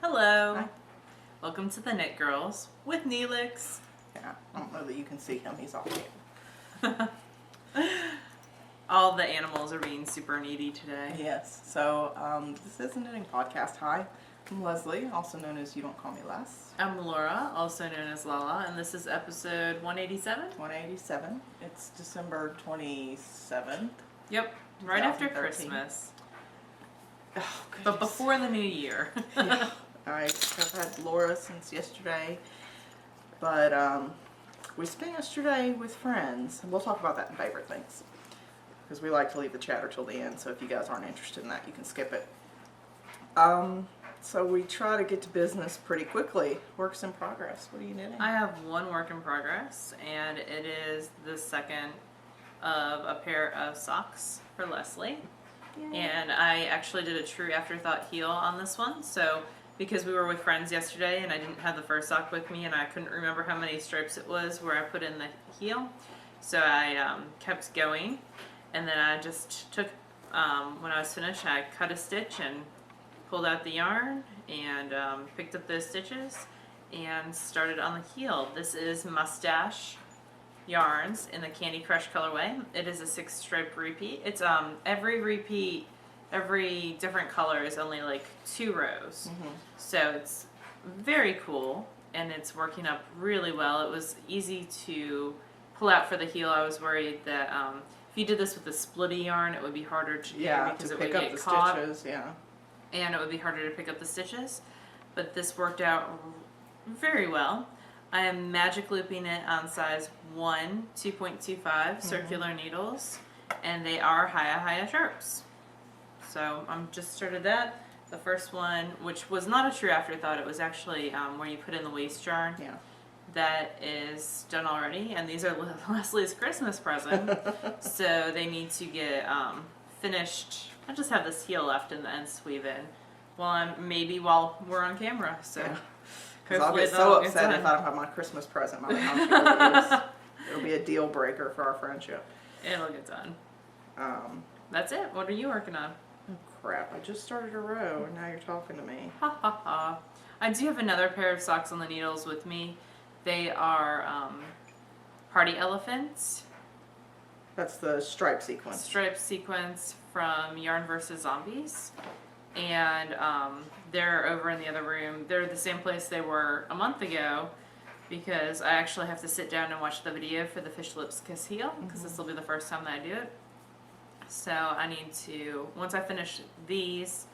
Hello. Hi. Welcome to the Knit Girls with Neelix. Yeah, I don't know that you can see him. He's off camera. All the animals are being super needy today. Yes. So this is a knitting podcast. Hi, I'm Leslie, also known as You Don't Call Me Les. I'm Laura, also known as Lala, and this is episode 187. 187. It's December 27th. Yep, right after 2013. Christmas, Oh, goodness. but before the new year. Yeah. I have had Laura since yesterday, but we spent yesterday with friends. And we'll talk about that in favorite things, because we like to leave the chatter till the end, so if you guys aren't interested in that, you can skip it. So we try to get to business pretty quickly. Works in progress. What are you knitting? I have one work in progress, and it is the second of a pair of socks for Leslie. Yay. And I actually did a true afterthought heel on this one, so because we were with friends yesterday and I didn't have the first sock with me and I couldn't remember how many stripes it was where I put in the heel, so I kept going, and then I just took, when I was finished, I cut a stitch and pulled out the yarn and picked up those stitches and started on the heel. This is Mustache yarns in the Candy Crush colorway. It is a 6-stripe repeat. It's every repeat, every different color is only like 2 rows. So it's very cool and it's working up really well. It was easy to pull out for the heel. I was worried that if you did this with a splitty yarn, it would be harder to do because to it would pick up get the caught stitches. Yeah. and it would be harder to pick up the stitches. But this worked out very well. I am magic looping it on size 1 2.25 circular needles, and they are Hiya sharps. So I'm just started that. The first one, which was not a true afterthought, it was actually where you put in the waist yarn. Yeah. That is done already, and these are Leslie's Christmas present. So they need to get finished. I just have this heel left in the end sleeve in. While we're on camera. So. Yeah. Because I'll get so upset if I don't have my Christmas present by the time it'll be a deal breaker for our friendship. It'll get done. That's it. What are you working on? Oh crap, I just started a row and now you're talking to me. Ha ha ha. I do have another pair of socks on the needles with me. They are Party Elephants. That's the stripe sequence. Stripe sequence from Yarn vs. Zombies. And they're over in the other room. They're the same place they were a month ago, because I actually have to sit down and watch the video for the Fish Lips Kiss Heel, because this will be the first time that I do it. So I need to, once I finish these,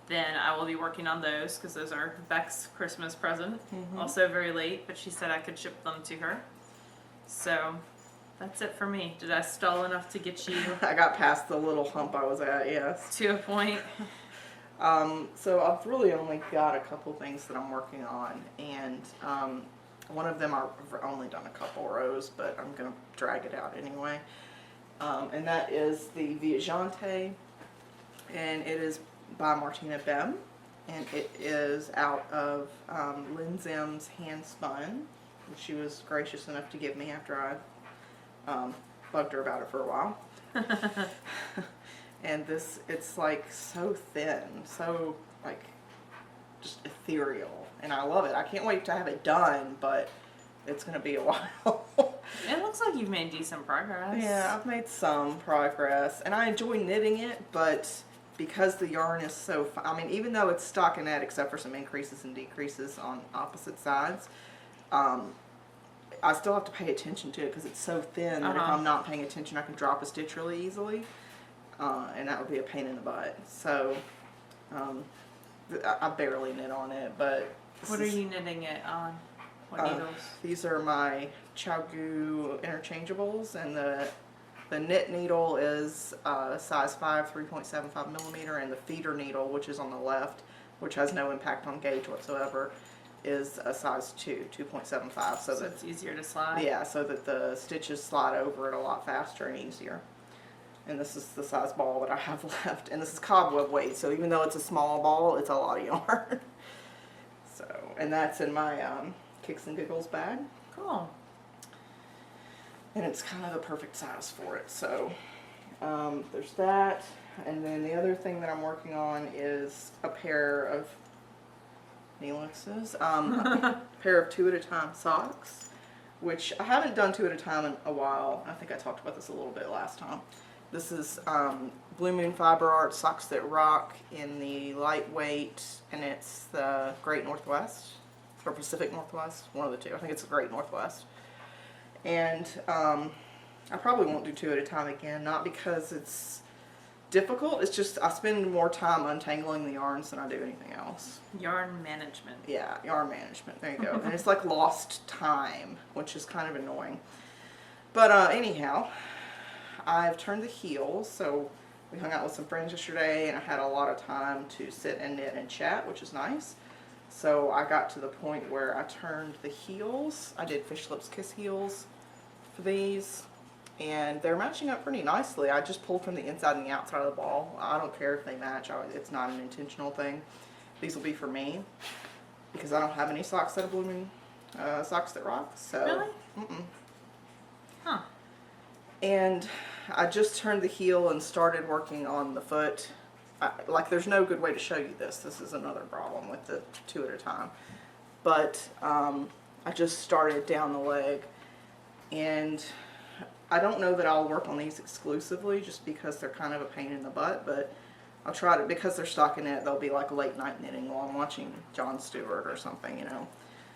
then I will be working on those, because those are Beck's Christmas present. Also very late, but she said I could ship them to her. So that's it for me. Did I stall enough to get you I got past the little hump I was at, yes. to a point? So I've really only got a couple things that I'm working on, and one of them I've only done a couple rows, but I'm going to drag it out anyway. And that is the Viagante, and it is by Martina Bem, and it is out of Lynn Zim's Hand Spun, which she was gracious enough to give me after I bugged her about it for a while. And it's like so thin, so like just ethereal, and I love it. I can't wait to have it done, but it's going to be a while. It looks like you've made decent progress. Yeah, I've made some progress, and I enjoy knitting it, but because the yarn is so I mean, even though it's stockinette, except for some increases and decreases on opposite sides, I still have to pay attention to it because it's so thin that if I'm not paying attention, I can drop a stitch really easily. And that would be a pain in the butt. So, I barely knit on it, but... What are you knitting it on? What needles? These are my Chaogu interchangeables, and the knit needle is size 5, 3.75 millimeter, and the feeder needle, which is on the left, which has no impact on gauge whatsoever, is a size 2, 2.75. So that it's easier to slide? Yeah, so that the stitches slide over it a lot faster and easier. And this is the size ball that I have left. And this is cobweb weight, so even though it's a small ball, it's a lot of yarn. So, and that's in my Kicks and Giggles bag. Cool. And it's kind of the perfect size for it. So, there's that. And then the other thing that I'm working on is a pair of Neelix's. A pair of 2 at a time socks, which I haven't done 2 at a time in a while. I think I talked about this a little bit last time. This is Blue Moon Fiber Art Socks That Rock in the lightweight, and it's the Great Northwest, or Pacific Northwest, one of the two. I think it's the Great Northwest. And I probably won't do 2 at a time again, not because it's difficult, it's just I spend more time untangling the yarns than I do anything else. Yarn management. Yeah, yarn management, there you go. And it's like lost time, which is kind of annoying. But anyhow, I've turned the heels, so we hung out with some friends yesterday and I had a lot of time to sit and knit and chat, which is nice. So I got to the point where I turned the heels. I did Fish Lips Kiss heels for these, and they're matching up pretty nicely. I just pulled from the inside and the outside of the ball. I don't care if they match. It's not an intentional thing. These will be for me because I don't have any socks that are Blue Moon Socks That Rock. So, really? Huh. And I just turned the heel and started working on the foot. Like, there's no good way to show you this. This is another problem with the 2 at a time. But I just started down the leg, and I don't know that I'll work on these exclusively just because they're kind of a pain in the butt, but I'll try to, because they're stockinette, they'll be like late night knitting while I'm watching Jon Stewart or something, you know.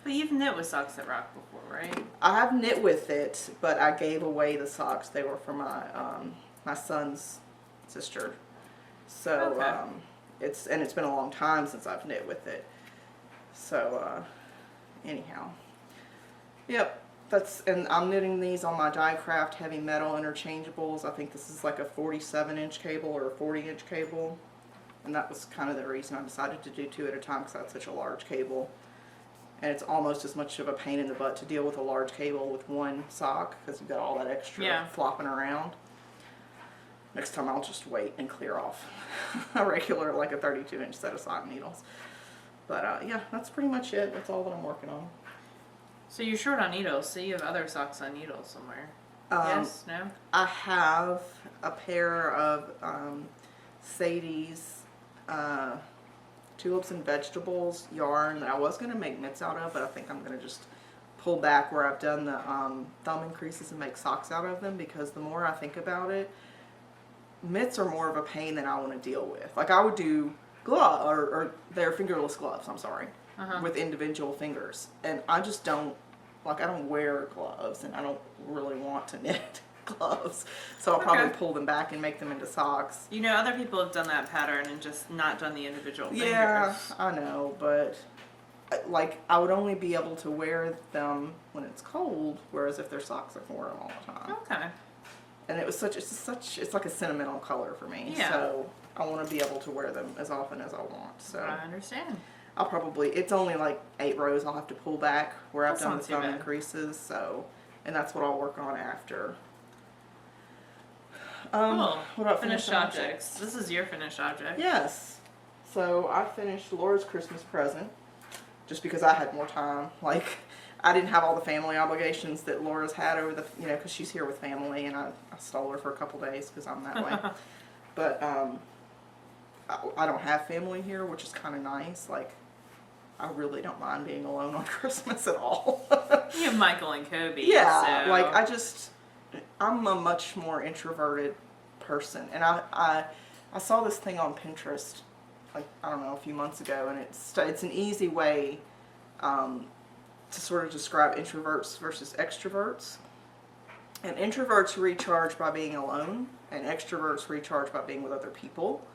But you've knit with Socks That Rock before, right? I have knit with it, but I gave away the socks. They were for my my son's sister. So Okay. it's been a long time since I've knit with it. So anyhow, yep. And I'm knitting these on my Die-Craft Heavy Metal Interchangeables. I think this is like a 47-inch cable or a 40-inch cable. And that was kind of the reason I decided to do 2 at a time, because I had such a large cable. And it's almost as much of a pain in the butt to deal with a large cable with one sock, because you've got all that extra flopping around. Next time I'll just wait and clear off a regular, like a 32-inch set of sock needles. But yeah, that's pretty much it. That's all that I'm working on. So you're short on needles, so you have other socks on needles somewhere. Yes? No? I have a pair of Sadie's Tulips and Vegetables yarn that I was going to make mitts out of, but I think I'm going to just pull back where I've done the thumb increases and make socks out of them, because the more I think about it, mitts are more of a pain than I want to deal with. Like, I would do glove or they're fingerless gloves, I'm sorry, with individual fingers, and I just don't, like, I don't wear gloves and I don't really want to knit gloves, so I'll probably pull them back and make them into socks. You know, other people have done that pattern and just not done the individual fingers. Yeah, I know, but like, I would only be able to wear them when it's cold, whereas if they're socks, I can wear them all the time. Okay. And it was it's like a sentimental color for me. Yeah. So I want to be able to wear them as often as I want. So I understand. I'll probably, it's only like 8 rows I'll have to pull back where I've That's done not the too thumb bad. increases. So, and that's what I'll work on after. Cool. What about Finished objects? This is your finished object. Yes. So I finished Laura's Christmas present just because I had more time. Like, I didn't have all the family obligations that Laura's had over the, you know, because she's here with family, and I stole her for a couple days because I'm that way. But I don't have family here, which is kind of nice. Like, I really don't mind being alone on Christmas at all. You have Michael and Kobe. Yeah, so. like, I'm a much more introverted person, and I saw this thing on Pinterest, like, I don't know, a few months ago, and it's an easy way to sort of describe introverts versus extroverts. And introverts recharge by being alone, and extroverts recharge by being with other people.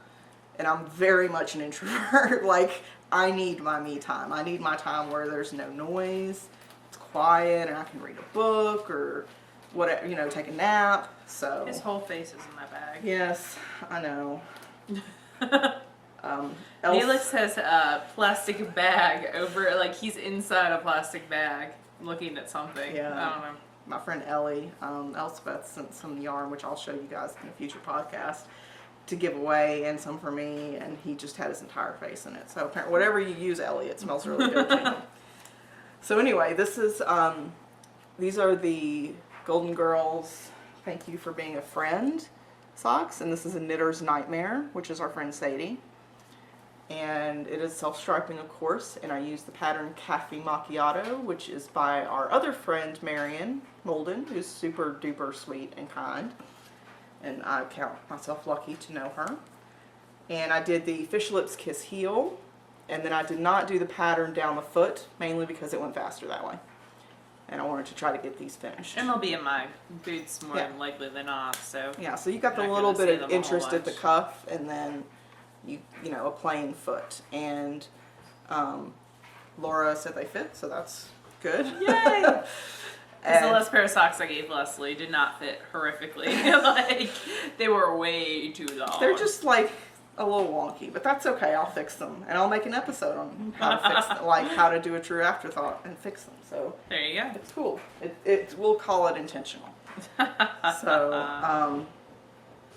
And I'm very much an introvert. Like, I need my me time. I need my time where there's no noise, it's quiet, and I can read a book or whatever, you know, take a nap. So His whole face is in that bag. yes, I know. Felix has a plastic bag over, like, he's inside a plastic bag looking at something. Yeah. I don't know. My friend Ellie, Elspeth, sent some yarn, which I'll show you guys in a future podcast, to give away, and some for me, and he just had his entire face in it. So apparently, whatever you use, Ellie, it smells really good to him. So anyway, this is these are the Golden Girls Thank You for Being a Friend socks, and this is a Knitter's Nightmare, which is our friend Sadie. and it is self-striping, of course, and I use the pattern Cafe Macchiato, which is by our other friend Marion Molden, who's super duper sweet and kind, and I count myself lucky to know her. And I did the Fish Lips Kiss heel, and then I did not do the pattern down the foot, mainly because it went faster that way, and I wanted to try to get these finished. And they'll be in my boots more than likely than not, so. Yeah, so you got the little bit of interest at the cuff, and then you know, a plain foot. And Laura said they fit, so that's good. Yay! Because the last pair of socks I gave Leslie did not fit horrifically. Like, they were way too long. They're just like a little wonky, but that's okay. I'll fix them, and I'll make an episode on how to fix them, like how to do a true afterthought and fix them. So there you go. It's cool. We'll call it intentional. So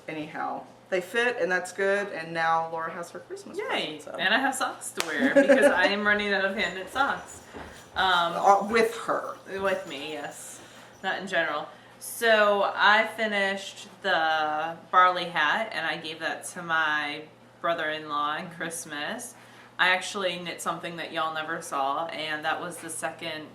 anyhow, they fit, and that's good. And now Laura has her Christmas Yay! present. So. And I have socks to wear because I am running out of hand knit socks. With her. With me, yes. Not in general. So I finished the barley hat, and I gave that to my brother-in-law on Christmas. I actually knit something that y'all never saw, and that was the second.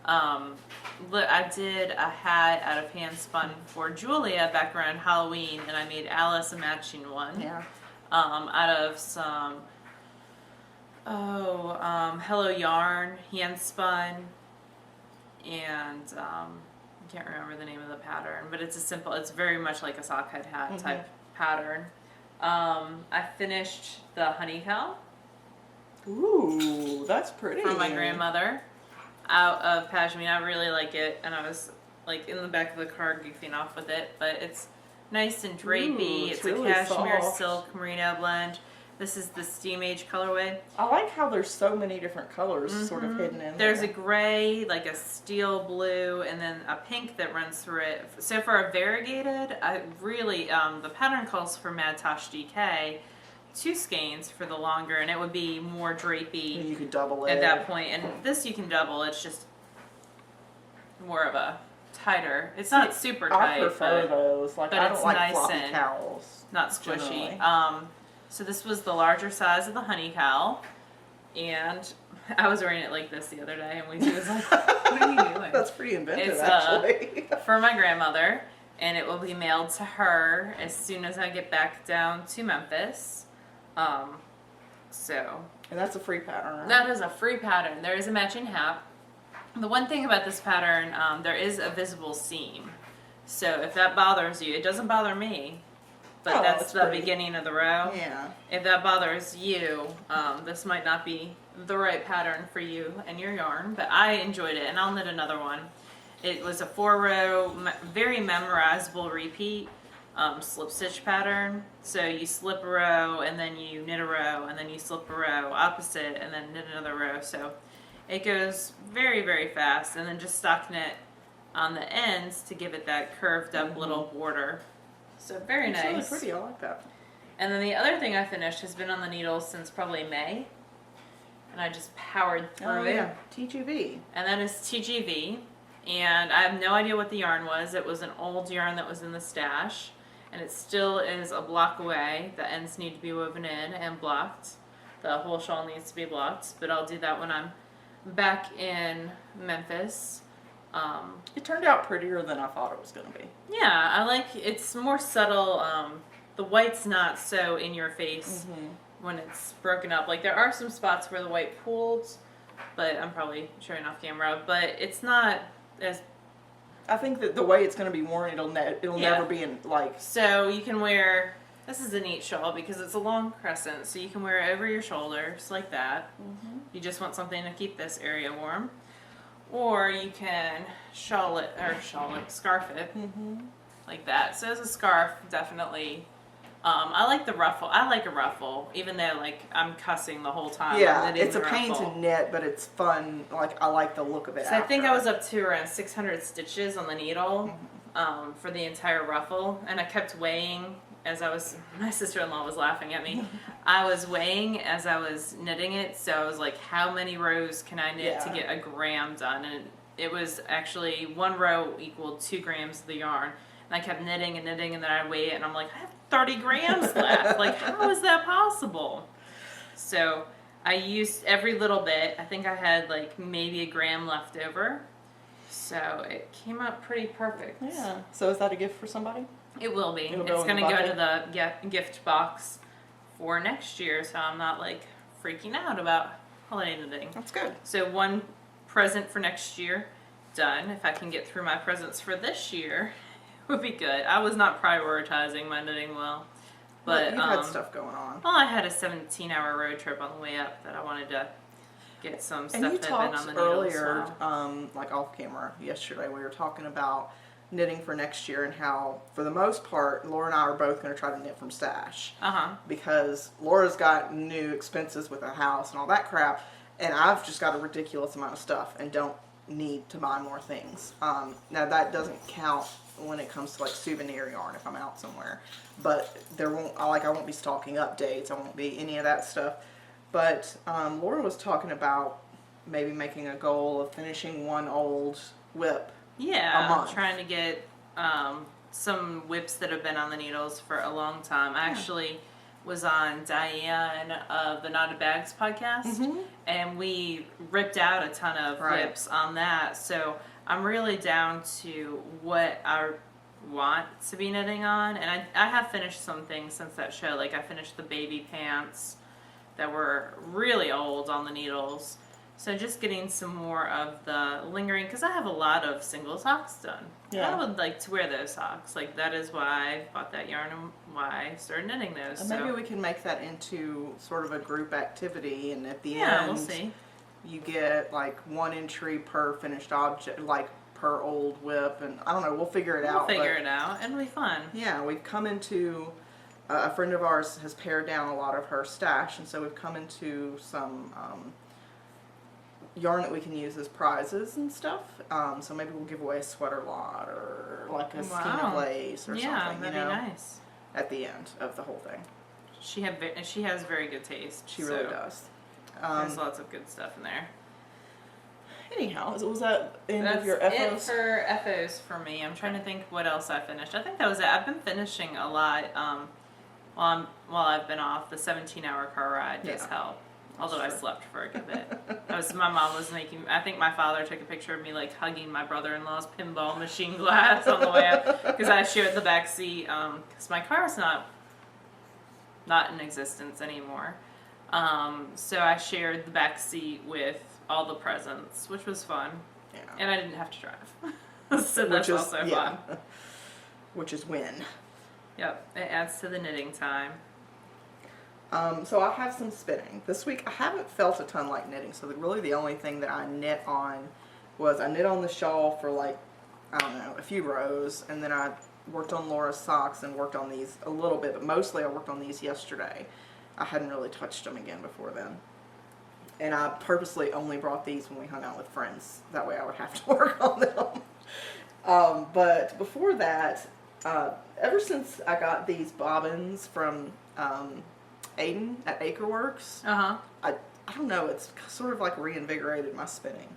I did a hat out of hand spun for Julia back around Halloween, and I made Alice a matching one. Yeah. Out of some Hello Yarn hand spun, and I can't remember the name of the pattern, but it's very much like a sock head hat type pattern. I finished the honey cow. Ooh, that's pretty. From my grandmother, out of Pashmina. I really like it, and I was like in the back of the car goofing off with it, but it's nice and drapey. Ooh, it's really a cashmere soft. silk merino blend. This is the Steam Age colorway. I like how there's so many different colors sort of hidden in there. There's a gray, like a steel blue, and then a pink that runs through it. So for a variegated, I really, the pattern calls for Mad Tosh DK, 2 skeins for the longer, and it would be more drapey. And you could double it. At that point. And this you can double, it's just more of a tighter. It's not super tight. I prefer those. Like, but I don't it's like nice floppy and cowls. not squishy. Generally. So this was the larger size of the honey cow, and I was wearing it like this the other day, and he was like, "What are you doing?" That's pretty inventive, It's actually. for my grandmother, and it will be mailed to her as soon as I get back down to Memphis. So And that's a free pattern, right? that is a free pattern. There is a matching hat. The one thing about this pattern, there is a visible seam. So if that bothers you, it doesn't bother me. But Oh, that's that's the pretty. beginning of the row. Yeah. If that bothers you, this might not be the right pattern for you and your yarn, but I enjoyed it, and I'll knit another one. It was a 4-row, very memorizable repeat slip stitch pattern. So you slip a row, and then you knit a row, and then you slip a row opposite, and then knit another row. So it goes very, very fast, and then just stock knit on the ends to give it that curved up little border. So very nice. It's really pretty. I like that. And then the other thing I finished has been on the needles since probably May. And I just powered through Oh, it. yeah. TGV. And that is TGV. And I have no idea what the yarn was. It was an old yarn that was in the stash. And it still is a block away. The ends need to be woven in and blocked. The whole shawl needs to be blocked. But I'll do that when I'm back in Memphis. It turned out prettier than I thought it was going to be. Yeah, I like it's more subtle. The white's not so in your face when it's broken up. Like there are some spots where the white pooled, but I'm probably showing off camera. But it's not as. I think that the way it's going to be worn, it'll never be in like. So you can wear. This is a neat shawl because it's a long crescent, so you can wear it over your shoulders like that. You just want something to keep this area warm. Or you can scarf it like that. So as a scarf, definitely. I like the ruffle. I like a ruffle, even though like I'm cussing the whole time. Yeah, I'm knitting it's a the pain ruffle. to knit, but it's fun. Like I like the look of it. So I think I was up to around 600 stitches on the needle for the entire ruffle, and I kept weighing as I was. My sister-in-law was laughing at me. I was weighing as I was knitting it, so I was like, "How many rows can I knit to get a gram done?" And it was actually 1 row equaled 2 grams of the yarn. And I kept knitting and knitting, and then I'd weigh it, and I'm like, I have 30 grams left. Like, how is that possible? So I used every little bit. I think I had like maybe a gram left over. So it came out pretty perfect. Yeah. So is that a gift for somebody? It will be. It'll It's go in going to the go bucket? to the gift box for next year, so I'm not like freaking out about holiday knitting. That's good. So one present for next year done. If I can get through my presents for this year, it would be good. I was not prioritizing my knitting well. But you've had stuff going on. Well, I had a 17-hour road trip on the way up that I wanted to get some stuff And you that had been talked on the needles. earlier, Well. like off camera yesterday, we were talking about knitting for next year and how, for the most part, Laura and I are both going to try to knit from stash. Because Laura's got new expenses with a house and all that crap, and I've just got a ridiculous amount of stuff and don't need to buy more things. Now that doesn't count when it comes to like souvenir yarn if I'm out somewhere, but I won't be stocking updates. I won't be any of that stuff. But Laura was talking about maybe making a goal of finishing one old WIP. Yeah, a month. I'm trying to get some WIPs that have been on the needles for a long time. I actually was on Diane of the Knotted Bags podcast, and we ripped out a ton of WIPs on that. So I'm really down to what I want to be knitting on, and I have finished some things since that show. Like I finished the baby pants that were really old on the needles. So just getting some more of the lingering, because I have a lot of single socks done. Yeah. I would like to wear those socks. Like that is why I bought that yarn and why I started knitting those. And maybe we can make that into sort of a group activity, and at the yeah, end, we'll see. you get like one entry per finished object, like per old WIP, and I don't know, we'll figure it out. We'll figure it out. It'll be fun. Yeah, we've come into, a friend of ours has pared down a lot of her stash, and so we've come into some yarn that we can use as prizes and stuff. So maybe we'll give away a sweater lot or like a skein of lace or something, that'd be nice. at the end of the whole thing. She has very good taste. She really does. There's lots of good stuff in there. Anyhow, was that the end That's of your it FOs? for FOs for me. I'm trying to think what else I finished. I think that was it. I've been finishing a lot while I've been off. The 17-hour car ride does help. Although I slept for a good bit. My mom was making, I think my father took a picture of me like hugging my brother-in-law's pinball machine glass on the way up, because I shared the back seat, because my car is not in existence anymore. So I shared the back seat with all the presents, which was fun. Yeah. And I didn't have to drive. So that's also fun. Which is win. Yep, it adds to the knitting time. So I have some spinning. This week I haven't felt a ton like knitting, so really the only thing that I knit on was I knit on the shawl for like, I don't know, a few rows, and then I worked on Laura's socks and worked on these a little bit, but mostly I worked on these yesterday. I hadn't really touched them again before then. And I purposely only brought these when we hung out with friends. That way I would have to work on them. But before that, ever since I got these bobbins from Aiden at Acreworks, I don't know, it's sort of like reinvigorated my spinning.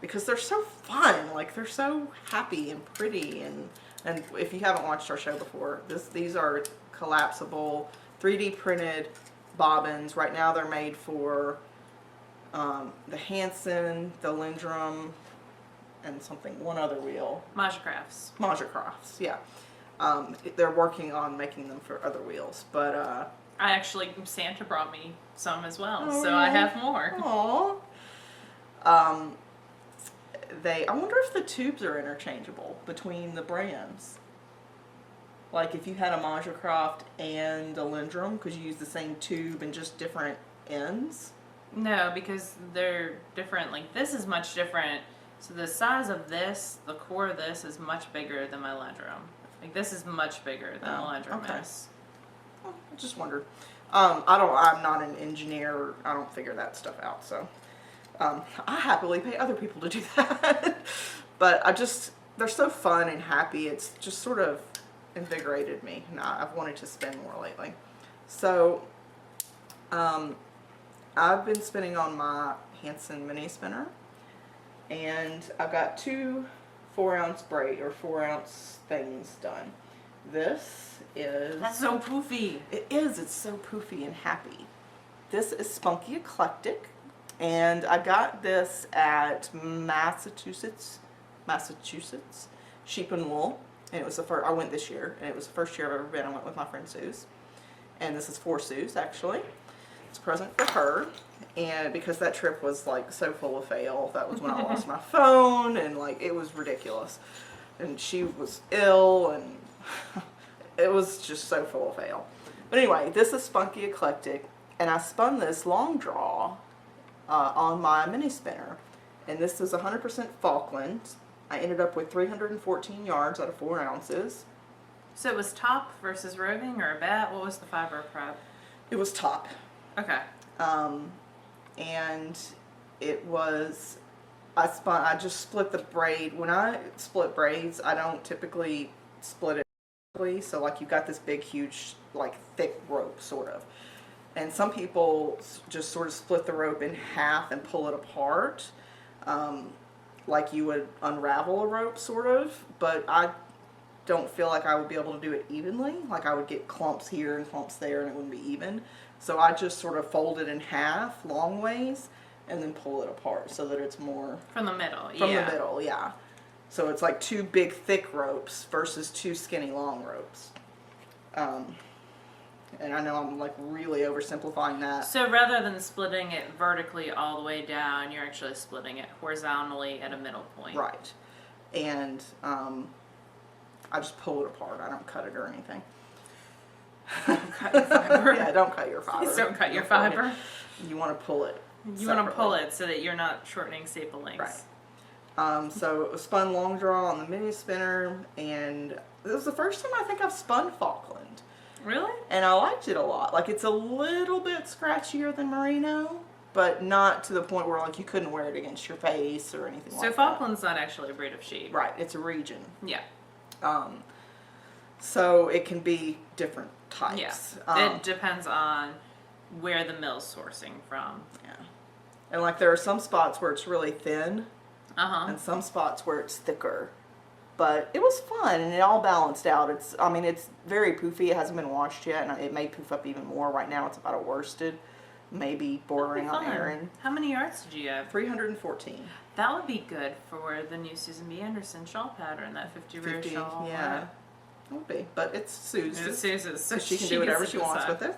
Because they're so fun. Like, they're so happy and pretty. And if you haven't watched our show before, these are collapsible, 3D printed bobbins. Right now they're made for the Hanson, the Lindrum, and one other wheel. Maja Crafts, yeah. They're working on making them for other wheels, but Santa brought me some as well, oh, so yeah. I have more. Aww. I wonder if the tubes are interchangeable between the brands. Like if you had a Maja Craft and a Lindrum, could you use the same tube and just different ends? No, because they're different. Like this is much different. So the size of this, the core of this is much bigger than my Lindrum. Like this is much bigger than the Lindrum is. Well, I just wondered. I'm not an engineer. I don't figure that stuff out. So I happily pay other people to do that. But they're so fun and happy. It's just sort of invigorated me. And I've wanted to spin more lately. So I've been spinning on my Hanson mini spinner. And I've got 2 4-ounce braid or 4-ounce things done. This is... That's so poofy. It is. It's so poofy and happy. this is Spunky Eclectic, and I got this at Massachusetts Sheep and Wool, and it was the first. I went this year, and it was the first year I've ever been. I went with my friend Suze, and this is for Suze actually. It's a present for her, and because that trip was like so full of fail, that was when I lost my phone, and like it was ridiculous, and she was ill, and it was just so full of fail. But anyway, this is Spunky Eclectic, and I spun this long draw on my mini spinner, and this is 100% Falkland. I ended up with 314 yards out of 4 ounces. So it was top versus roving or a bat? What was the fiber prep? It was top. Okay. And it was, I just split the braid. When I split braids, I don't typically split it vertically. So like you've got this big, huge, like thick rope sort of. And some people just sort of split the rope in half and pull it apart. Like you would unravel a rope sort of, but I don't feel like I would be able to do it evenly. Like I would get clumps here and clumps there and it wouldn't be even. So I just sort of fold it in half long ways and then pull it apart so that it's more from the middle. From the middle, yeah. So it's like 2 big thick ropes versus 2 skinny long ropes. And I know I'm like really oversimplifying that. So rather than splitting it vertically all the way down, you're actually splitting it horizontally at a middle point. Right. And I just pull it apart. I don't cut it or anything. Don't cut your fiber. Yeah, don't cut your fiber. Please don't cut your fiber. You want to pull it. You want to pull it so that you're not shortening staple lengths. Right. So it was spun long draw on the mini spinner, and it was the first time I think I've spun Falkland. Really? And I liked it a lot. Like it's a little bit scratchier than merino, but not to the point where like you couldn't wear it against your face or anything like that. So Falkland's not actually a breed of sheep. Right, it's a region. Yeah. So it can be different types. Yeah. It depends on where the mill's sourcing from. Yeah. And like there are some spots where it's really thin, and some spots where it's thicker. But it was fun, and it all balanced out. It's very poofy. It hasn't been washed yet, and it may poof up even more. Right now, it's about a worsted, maybe bordering on Aaron. How many yards did you have? 314. That would be good for the new Susan B. Anderson shawl pattern, that 50 row shawl. Yeah, it would be. But it's Sue's. It's Susan's, so she can do whatever she wants decide. with it.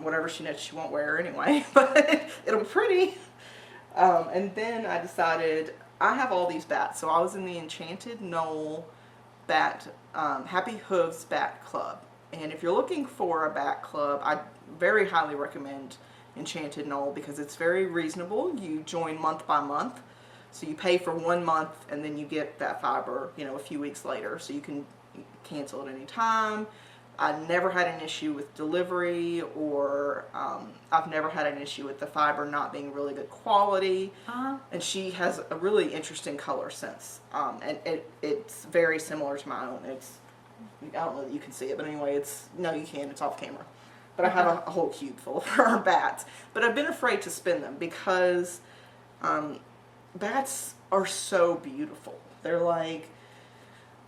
Whatever she knits, she won't wear anyway. But it'll be pretty. And then I decided I have all these bats. So I was in the Enchanted Knoll bat, Happy Hooves Bat Club. And if you're looking for a bat club, I very highly recommend Enchanted Knoll because it's very reasonable. You join month by month. So you pay for 1 month and then you get that fiber, a few weeks later. So you can cancel at any time. I never had an issue with delivery, or I've never had an issue with the fiber not being really good quality. And she has a really interesting color sense, and it's very similar to my own. I don't know that you can see it, but anyway, no, you can. It's off camera. But I have a whole cube full of her bats. But I've been afraid to spin them because bats are so beautiful. They're like,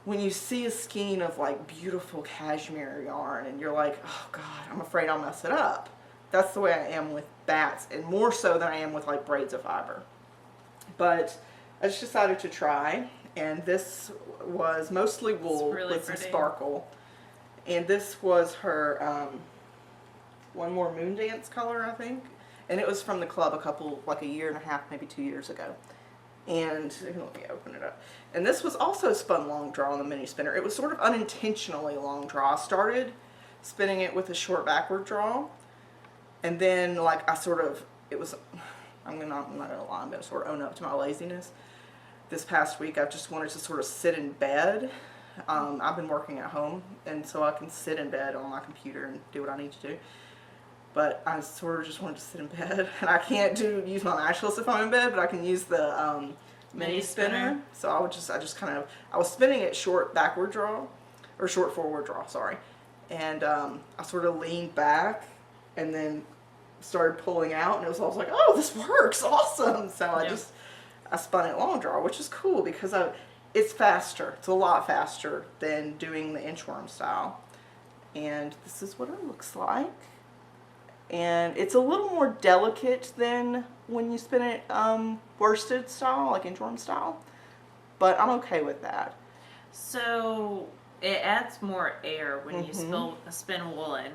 when you see a skein of like beautiful cashmere yarn and you're like, oh God, I'm afraid I'll mess it up. That's the way I am with bats, and more so than I am with like braids of fiber. But I just decided to try, and this was mostly wool with some sparkle. And this was her One More Moon Dance color, I think. And it was from the club a year and a half, maybe 2 years ago. And let me open it up. And this was also spun long draw on the mini spinner. It was sort of unintentionally long draw. I started spinning it with a short backward draw, and then like I'm not gonna lie, I'm gonna sort of own up to my laziness. This past week I've just wanted to sort of sit in bed. I've been working at home, and so I can sit in bed on my computer and do what I need to do. But I sort of just wanted to sit in bed, and I can't use my matchless if I'm in bed, but I can use the mini spinner. So I was spinning it short backward draw, or short forward draw, sorry. And I sort of leaned back and then started pulling out, and I was like, oh, this works, awesome. So I spun it long draw, which is cool because it's faster. It's a lot faster than doing the inchworm style. And this is what it looks like. and it's a little more delicate than when you spin it worsted style, like inchworm style, but I'm okay with that. So it adds more air when you spin woolen,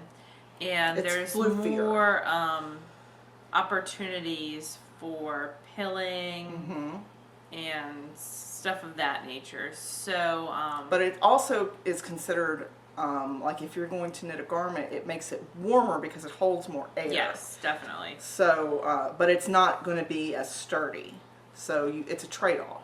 and It's there's floofier. more opportunities for pilling and stuff of that nature. So, But it also is considered, like if you're going to knit a garment, it makes it warmer because it holds more air. yes, definitely. So, but it's not going to be as sturdy. So it's a trade-off.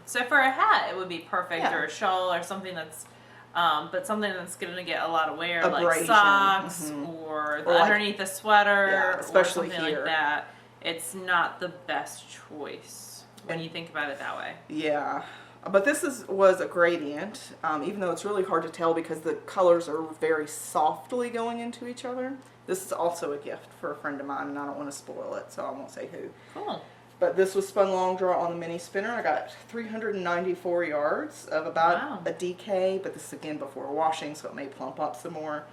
So for a hat, it would be perfect, Yeah. or a shawl, or something that's, but something that's going to get a lot of wear, like Abrasion. socks, or Or like- underneath the sweater, Yeah, especially or something here. like that. It's not the best choice when you think about it that way. Yeah, but this was a gradient, even though it's really hard to tell because the colors are very softly going into each other. This is also a gift for a friend of mine, and I don't want to spoil it, so I won't say who. Cool. But this was spun long draw on the mini spinner. I got 394 yards of about Wow. a DK, but this is again before washing, so it may plump up some more.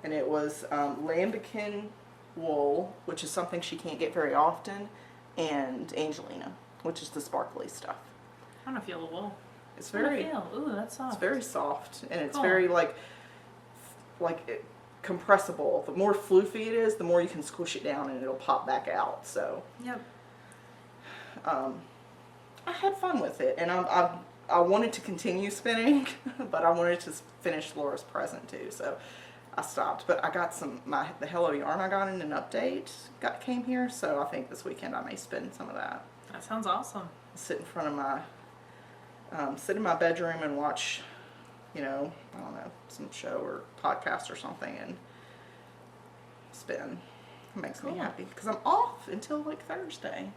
And it was lambikin wool, which is something she can't get very often, and Angelina, which is the sparkly stuff. I want to feel the wool. It's I wanna very, feel. Ooh, that's soft. it's very soft, and it's Cool. very compressible. The more floofy it is, the more you can squish it down, and it'll pop back out. So. Yep. I had fun with it, and I wanted to continue spinning, but I wanted to finish Laura's present too, so I stopped. But I got the Hello Yarn I got in an update came here, so I think this weekend I may spin some of that. That sounds awesome. Sit in front of sit in my bedroom and watch, I don't know, some show or podcast or something and spin. It makes me Cool. happy because I'm off until like Thursday.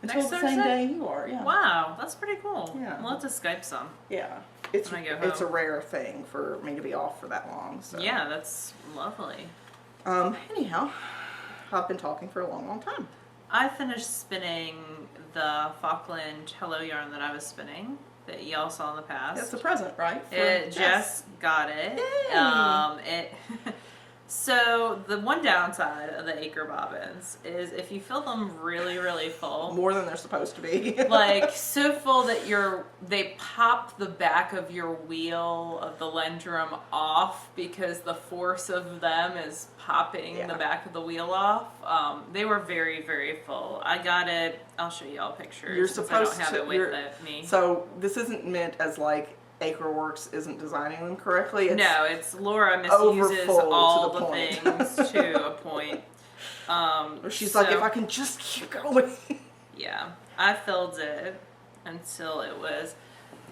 Until Next the same Thursday? day you are, yeah. Wow, that's pretty cool. Yeah. We'll have to Skype some. Yeah, it's When I go it's a home. rare thing for me to be off for that long. So Yeah, that's lovely. Anyhow, I've been talking for a long time. I finished spinning the Falkland Hello yarn that I was spinning that y'all saw in the past. It's a present, right? For It Jess. just got it. Yay. So the one downside of the acre bobbins is if you fill them really, really full, More than they're supposed to be. like so full that they pop the back of your wheel of the Lendrum off because the force of them is popping Yeah. the back of the wheel off. They were very, very full. I got it. I'll show you all pictures. You're since supposed I don't have to. it with me. So this isn't meant as like Acreworks isn't designing them correctly. It's No, it's Laura misuses overfull to all the the point. things to a point. She's so- like, if I can just keep going. Yeah, I filled it until it was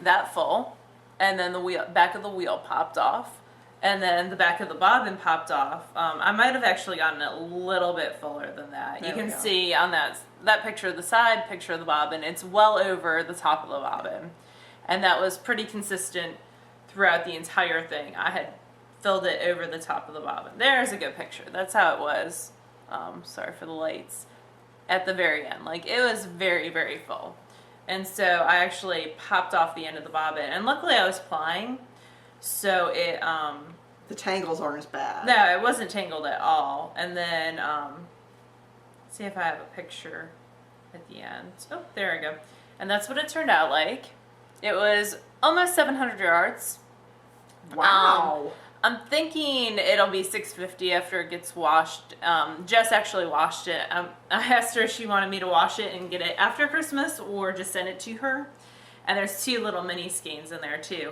that full, and then the back of the wheel popped off, and then the back of the bobbin popped off. I might have actually gotten it a little bit fuller than that. There You we can go. see on that picture, the side picture of the bobbin, it's well over the top of the bobbin, and that was pretty consistent throughout the entire thing. I had filled it over the top of the bobbin. There's a good picture. That's how it was. Sorry for the lights. At the very end, like it was very, very full, and so I actually popped off the end of the bobbin, and luckily I was plying, so it The tangles aren't as bad. no, it wasn't tangled at all. And then let's see if I have a picture at the end. Oh, there we go. And that's what it turned out like. It was almost 700 yards. Wow. I'm thinking it'll be 650 after it gets washed. Jess actually washed it. I asked her if she wanted me to wash it and get it after Christmas or just send it to her. And there's 2 little mini skeins in there too.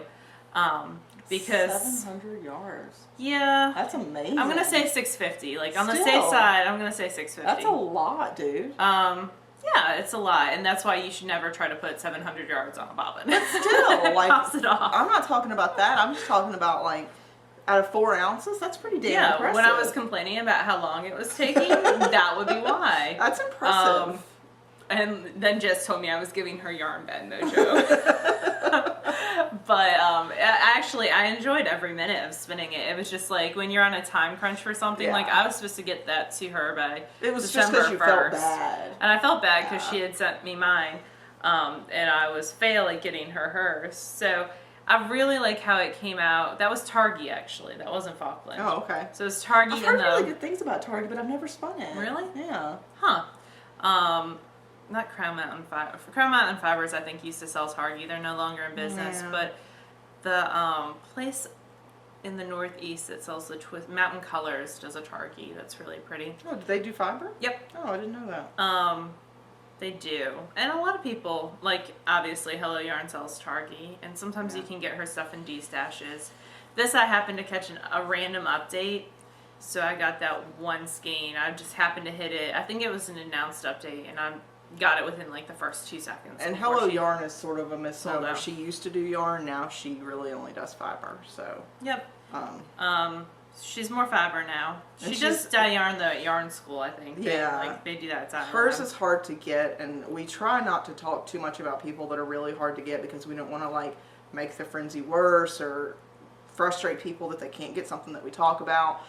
Because 700 yards. yeah, That's amazing. I'm gonna say 650. Like on the Still. safe side, I'm gonna say 650. That's a lot, dude. Yeah, it's a lot, and that's why you should never try to put 700 yards on a bobbin. Still, like, Toss it off. I'm not talking about that. I'm just talking about like out of 4 ounces. That's pretty damn Yeah, impressive. when I was complaining about how long it was taking, that would be why. That's impressive. And then Jess told me I was giving her yarn bed mojo. But actually, I enjoyed every minute of spinning it. It was just like when you're on a time crunch for something, Yeah. like I was supposed to get that to her by It was just December because you felt 1st. bad. And I felt bad because Yeah. she had sent me mine, and I was failing getting her hers. So I really like how it came out. That was Targi, actually. That wasn't Falkland. Oh, okay. So it's Targi I've heard and really good things about Target, but I've never spun it. Really? Yeah. Huh. Not Crown Mountain Fibers. Crown Mountain Fibers, I think, used to sell Targi. They're no longer in business, Yeah. but the place in the Northeast that sells the Mountain Colors does a Targi that's really pretty. Oh, do they do fiber? Yep. Oh, I didn't know that. They do. And a lot of people, like, obviously, Hello Yarn sells Targi, and sometimes you can get her stuff in D-stashes. This, I happened to catch a random update, so I got that one skein. I just happened to hit it. I think it was an announced update, and I got it within, like, the first 2 seconds. And Hello Yarn is sort of a misnomer. out. She used to do yarn, now she really only does fiber, so. Yep. She's more fiber now. She And does dye yarn though at yarn school, I think. Yeah. Like they do that at time. Hers is hard to get, and we try not to talk too much about people that are really hard to get because we don't want to like make the frenzy worse or frustrate people that they can't get something that we talk about.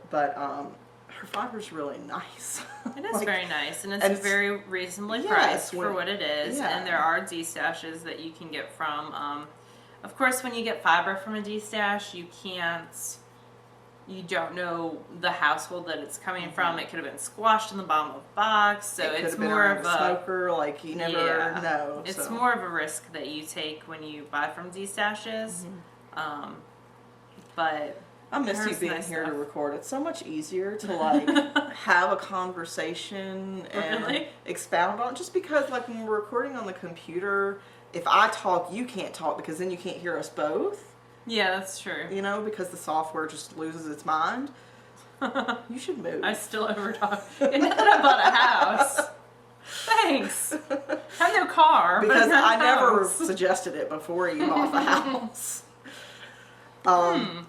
But her fiber's really nice. It is like, very nice, and it's very reasonably priced for what it is. Yeah. And there are D-stashes that you can get from. Of course, when you get fiber from a D-stash, you don't know the household that it's coming from. It could have been squashed in the bottom of a box, so it's more of a smoker. Like you never know. It's so. more of a risk that you take when you buy from D-stashes. But I miss you being here to record. It's so much easier to like have a conversation and expound on. Just because like when we're recording on the computer, if I talk, you can't talk because then you can't hear us both. Yeah, that's true. You know, because the software just loses its mind. You should move. I still overtalk. And now that I bought a house. Thanks. I have no car. Because but I never house. suggested it before you bought the house.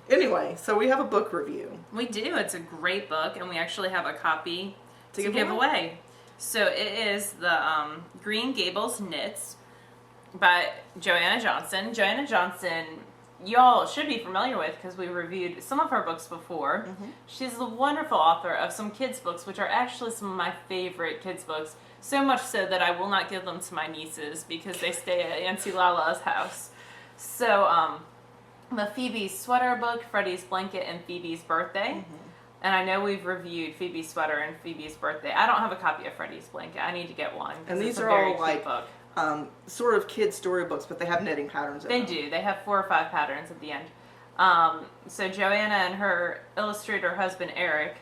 Anyway, so we have a book review. We do. It's a great book, and we actually have a copy to give away. away. So it is the Green Gables Knits by Joanna Johnson. Joanna Johnson, y'all should be familiar with because we reviewed some of her books before. She's the wonderful author of some kids' books, which are actually some of my favorite kids' books. So much so that I will not give them to my nieces because they stay at Auntie Lala's house. So, the Phoebe's Sweater book, Freddie's Blanket, and Phoebe's Birthday. And I know we've reviewed Phoebe's Sweater and Phoebe's Birthday. I don't have a copy of Freddie's Blanket. I need to get one. And these are all like sort of kid storybooks, but they have knitting patterns in them. They do. They have 4 or 5 patterns at the end. So Joanna and her illustrator husband Eric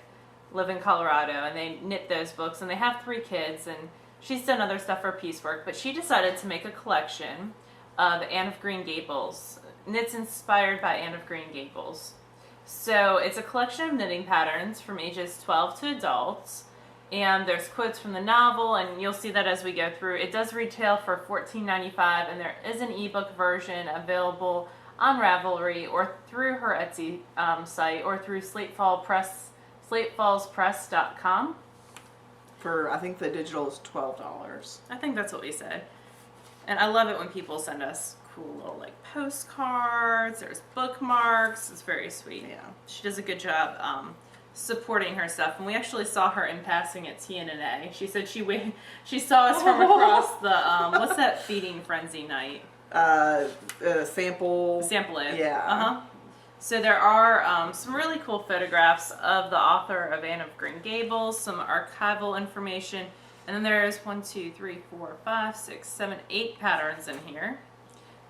live in Colorado, and they knit those books, and they have 3 kids, and she's done other stuff for piecework, but she decided to make a collection of Anne of Green Gables, knits inspired by Anne of Green Gables. So it's a collection of knitting patterns from ages 12 to adults, and there's quotes from the novel, and you'll see that as we go through. It does retail for $14.95, and there is an ebook version available on Ravelry or through her Etsy site or through slatefallspress.com. For, I think the digital is $12. I think that's what we said. And I love it when people send us cool little like postcards. There's bookmarks. It's very sweet. Yeah. She does a good job supporting her stuff. And we actually saw her in passing at TNNA. She said she saw us from across the what's that feeding frenzy night? Sample. Sample it. Yeah. So there are some really cool photographs of the author of Anne of Green Gables, some archival information, and then there's 1, 2, 3, 4, 5, 6, 7, 8 patterns in here.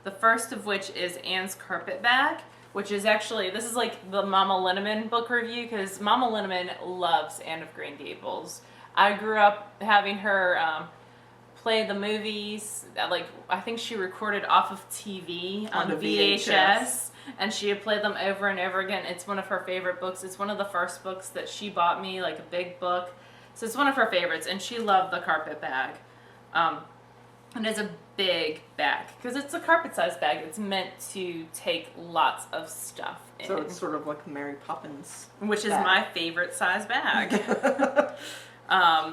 The first of which is Anne's carpet bag, which is actually, this is like the Mama Linneman book review, because Mama Linneman loves Anne of Green Gables. I grew up having her play the movies, like I think she recorded off of TV on VHS. And she had played them over and over again. It's one of her favorite books. It's one of the first books that she bought me, like a big book. So it's one of her favorites, and she loved the carpet bag. And it's a big bag, because it's a carpet-sized bag. It's meant to take lots of stuff in. So it's sort of like Mary Poppins Which is bag. my favorite size bag.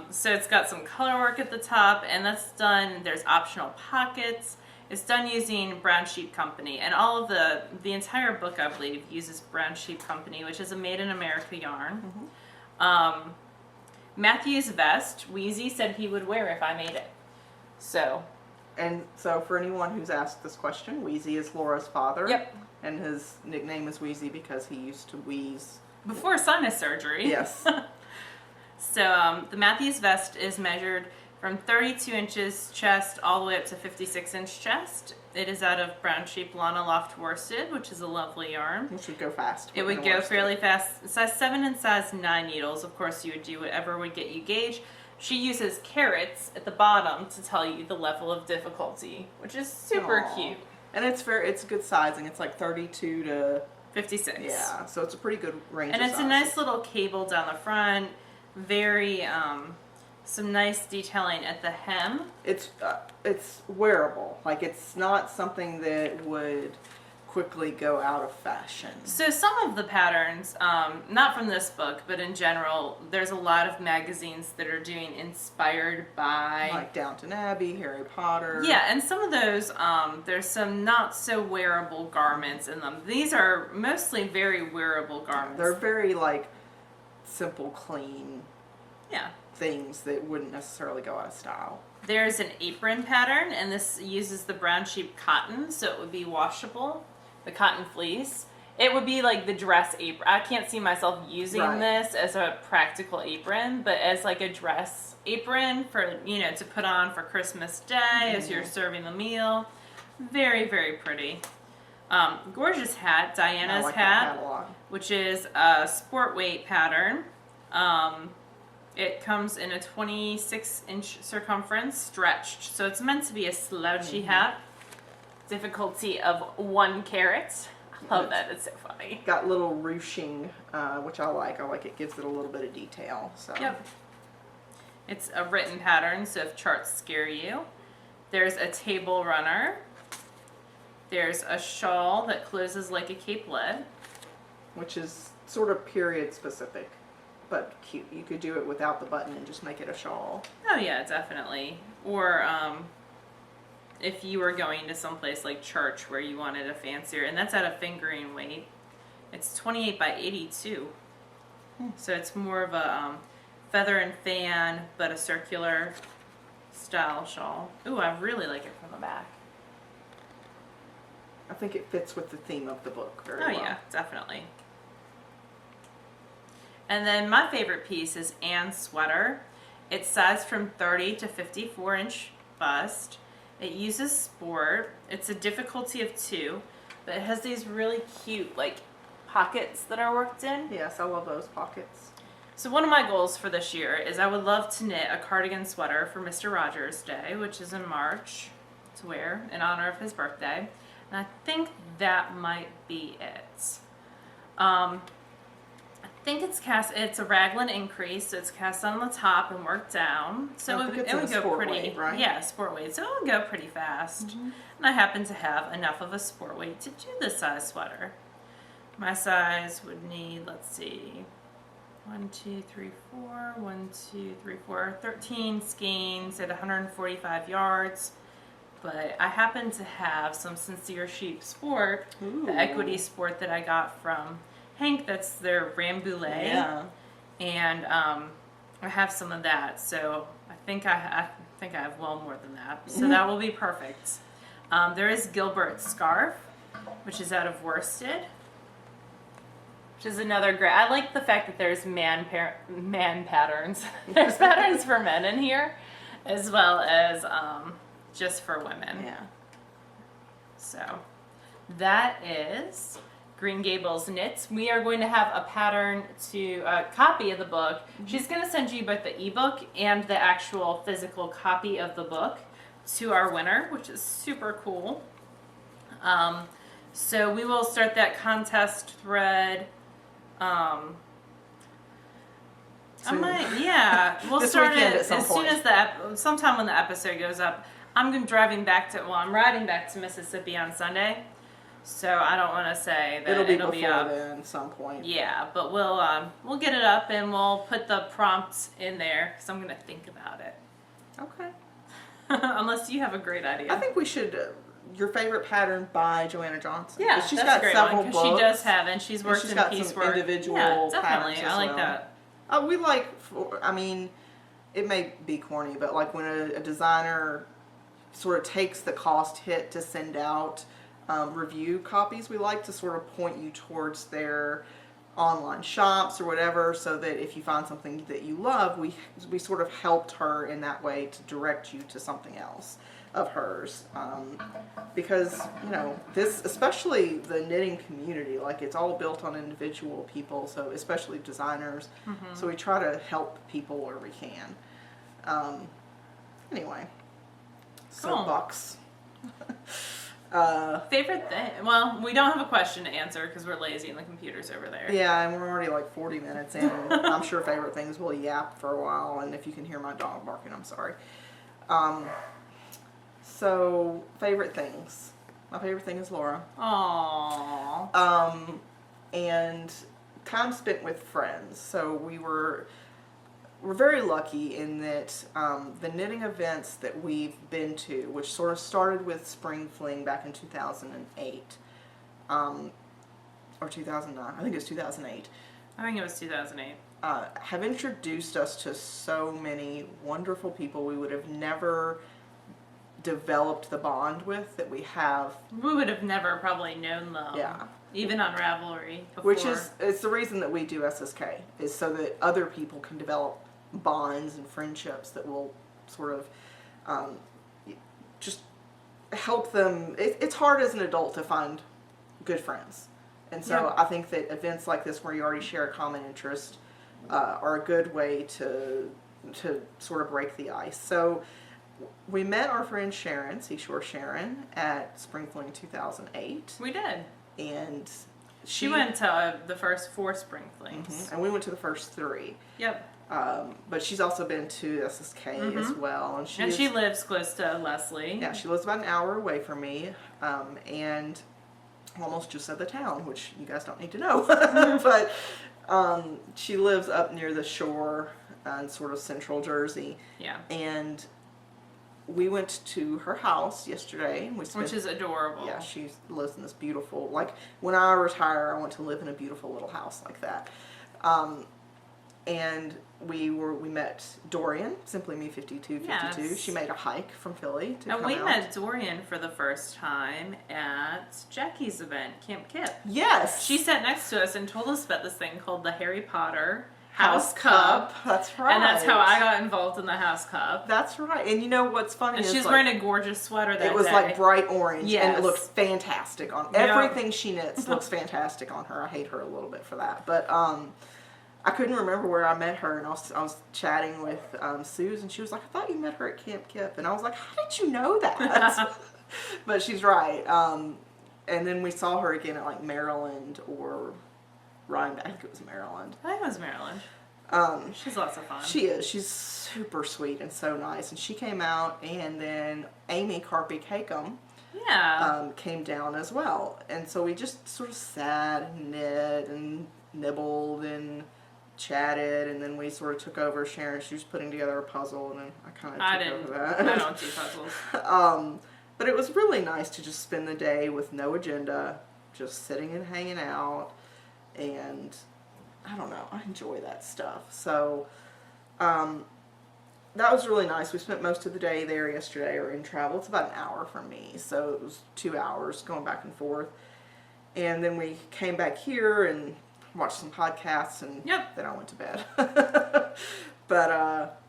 So it's got some color work at the top, and that's done. There's optional pockets. It's done using Brown Sheep Company, and all of the entire book, I believe, uses Brown Sheep Company, which is a made in America yarn. Matthew's vest, Wheezy said he would wear if I made it. So. And so for anyone who's asked this question, Wheezy is Laura's father. Yep. And his nickname is Wheezy because he used to wheeze. Before sinus surgery. Yes. So the Matthews vest is measured from 32 inches chest all the way up to 56-inch chest. It is out of brown sheep Lana Loft worsted, which is a lovely yarn. Which would go fast. It would go fairly fast. Size 7 and size 9 needles. Of course, you would do whatever would get you gauge. She uses carrots at the bottom to tell you the level of difficulty, which is super cute. And it's good sizing. It's like 32 to 56. Yeah, so it's a pretty good range. And of it's sizes. a nice little cable down the front. Very some nice detailing at the hem. It's wearable. Like it's not something that would quickly go out of fashion. So some of the patterns, not from this book, but in general, there's a lot of magazines that are doing inspired by... Like Downton Abbey, Harry Potter. Yeah, and some of those, there's some not so wearable garments in them. These are mostly very wearable garments. They're very like simple, clean Yeah. things that wouldn't necessarily go out of style. There's an apron pattern, and this uses the brown sheep cotton, so it would be washable. The cotton fleece. It would be like the dress apron. I can't see myself using this as a practical apron, but as like a dress apron for, to put on for Christmas Day as you're serving the meal. Very, very pretty. Gorgeous hat, Diana's I like hat, that hat a lot. which is a sport weight pattern. It comes in a 26-inch circumference, stretched, so it's meant to be a slouchy hat. Difficulty of 1 carat. I love that. It's so funny. Got little ruching, which I like. I like it gives it a little bit of detail. So. Yep. It's a written pattern, so if charts scare you. There's a table runner. There's a shawl that closes like a capelet. Which is sort of period specific, but cute. You could do it without the button and just make it a shawl. Oh yeah, definitely. Or if you were going to someplace like church where you wanted a fancier, and that's at a fingering weight. It's 28 by 82. So it's more of a feather and fan, but a circular style shawl. Ooh, I really like it from the back. I think it fits with the theme of the book very well. Oh yeah, definitely. And then my favorite piece is Anne's sweater. It's sized from 30 to 54-inch bust. It uses sport. It's a difficulty of 2, but it has these really cute like pockets that are worked in. Yes, I love those pockets. So one of my goals for this year is I would love to knit a cardigan sweater for Mr. Rogers' Day, which is in March, to wear in honor of his birthday. And I think that might be it. I think it's a raglan increase, so it's cast on the top and worked down. So it would go pretty, weight, right? Yeah, sport weight. So it would go pretty fast. And I happen to have enough of a sport weight to do this size sweater. My size would need, let's see, 13 skeins at 145 yards. But I happen to have some Sincere Sheep Sport, the equity sport that I got from Hank. That's their Rambouillet. Yeah. And I have some of that, so I think I have well more than that. So that will be perfect. There is Gilbert's scarf, which is out of worsted, which is another great. I like the fact that there's man patterns. There's patterns for men in here, as well as just for women. Yeah. So that is Green Gables Knits. We are going to have a copy of the book. She's going to send you both the ebook and the actual physical copy of the book to our winner, which is super cool. So we will start that contest thread. We'll This start weekend it at some as soon point. as sometime when the episode goes up. I'm riding back to Mississippi on Sunday, so I don't want to say that It'll be up. then some point. Yeah, but we'll get it up and we'll put the prompts in there because I'm gonna think about it. Okay. Unless you have a great idea. I think we should. Your favorite pattern by Joanna Johnson. Yeah, she's that's got a great several one books. She does have, and she's worked she's in got piecework. some individual yeah, definitely. patterns as I like well. that. We like. I mean, it may be corny, but like when a designer sort of takes the cost hit to send out review copies. We like to sort of point you towards their online shops or whatever, so that if you find something that you love, we sort of helped her in that way to direct you to something else of hers, because you know, this, especially the knitting community, like it's all built on individual people, so especially designers, so we try to help people where we can. Anyway, soapbox. Favorite thing? Well, we don't have a question to answer because we're lazy and the computer's over there. Yeah, and we're already like 40 minutes in. I'm sure favorite things will yap for a while, and if you can hear my dog barking, I'm sorry. So, favorite things. My favorite thing is Laura. Aww. And time spent with friends. So we're very lucky in that the knitting events that we've been to, which sort of started with Spring Fling back in 2008, or 2009, I think it was 2008. I think it was 2008. Have introduced us to so many wonderful people we would have never developed the bond with that we have. We would have never probably known them. Yeah. Even on Ravelry before. Which is, it's the reason that we do SSK, is so that other people can develop bonds and friendships that will sort of just help them. It's hard as an adult to find good friends. And so I think that events like this where you already share a common interest are a good way to sort of break the ice. So we met our friend Sharon, Seashore Sharon, at Spring Fling 2008. We did. And she went to the first 4 Spring Flings. And we went to the first 3. Yep. But she's also been to SSK as well. And she lives close to Leslie. Yeah, she lives about an hour away from me. And almost just out of town, which you guys don't need to know. But she lives up near the shore in sort of central Jersey. Yeah. And we went to her house yesterday. Which is adorable. Yeah, she lives in this beautiful, like, when I retire, I want to live in a beautiful little house like that. And we met Dorian, Simply Me 5252. Yes. She made a hike from Philly to come And we out. met Dorian for the first time at Jackie's event, Camp Kip. Yes. She sat next to us and told us about this thing called the Harry Potter House Cup. That's right. And that's how I got involved in the House Cup. That's right. And you know what's funny and is she's like, wearing a gorgeous sweater that day. it was like bright orange, Yes. and it looks fantastic on everything she knits. Looks fantastic on her. I hate her a little bit for that, but I couldn't remember where I met her, and I was chatting with Suze, and she was like, "I thought you met her at Camp Kip," and I was like, "How did you know that?" But she's right. And then we saw her again at like Maryland or Rhinebeck. I think it was Maryland. I think it was Maryland. She's lots of fun. She is. She's super sweet and so nice. And she came out, and then Amy Carpe Cakem came down as well. And so we just sort of sat and knit and nibbled and chatted, and then we sort of took over Sharon. She was putting together a puzzle, and then I kind of took over that. I don't do puzzles. But it was really nice to just spend the day with no agenda, just sitting and hanging out, and I don't know, I enjoy that stuff. So that was really nice. We spent most of the day there yesterday, or in travel. It's about an hour from me, so it was 2 hours going back and forth. And then we came back here and watched some podcasts, and then I went to bed. But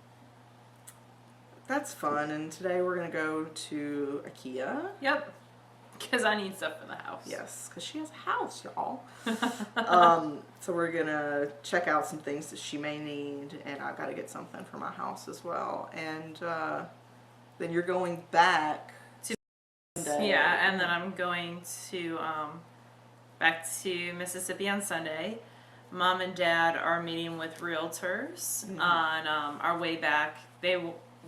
that's fun. And today we're going to go to IKEA. Yep. Because I need stuff for the house. Yes, because she has a house, y'all. So we're going to check out some things that she may need, and I've got to get something for my house as well. And then you're going back to Sunday. Yeah, and then I'm going to back to Mississippi on Sunday. Mom and Dad are meeting with realtors on our way back. They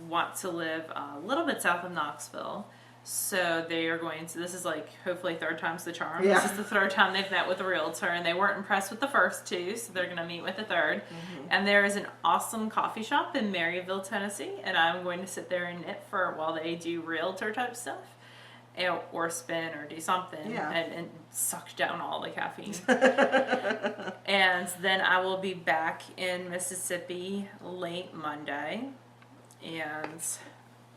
want to live a little bit south of Knoxville. So they are going to, this is like hopefully 3rd time's the charm. Yeah. This is the 3rd time they've met with a realtor, and they weren't impressed with the first 2, so they're going to meet with the 3rd. And there is an awesome coffee shop in Maryville, Tennessee, and I'm going to sit there and knit while they do realtor type stuff. Or spin or do something and suck down all the caffeine. And then I will be back in Mississippi late Monday. And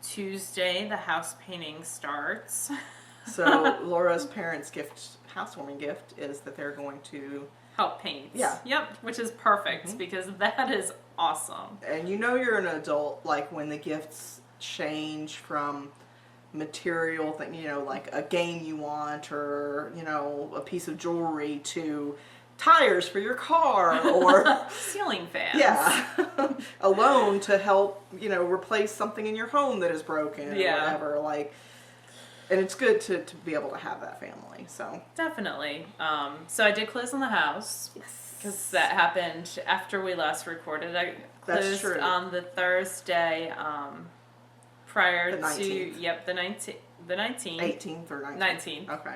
Tuesday, the house painting starts. So Laura's parents' housewarming gift, is that they're going to help paint. Yeah. Yep, which is perfect because that is awesome. And you know you're an adult, like, when the gifts change from material thing, you know, like a game you want, or, you know, a piece of jewelry, to tires for your car, or ceiling fans. Yeah. A loan to help, you know, replace something in your home that is broken, or whatever. Like, and it's good to be able to have that family. So definitely. So I did close on the house. Yes. Because that happened after we last recorded. I closed on the Thursday prior the 19th. to the 19th. 18th or 19th. 19th. Okay.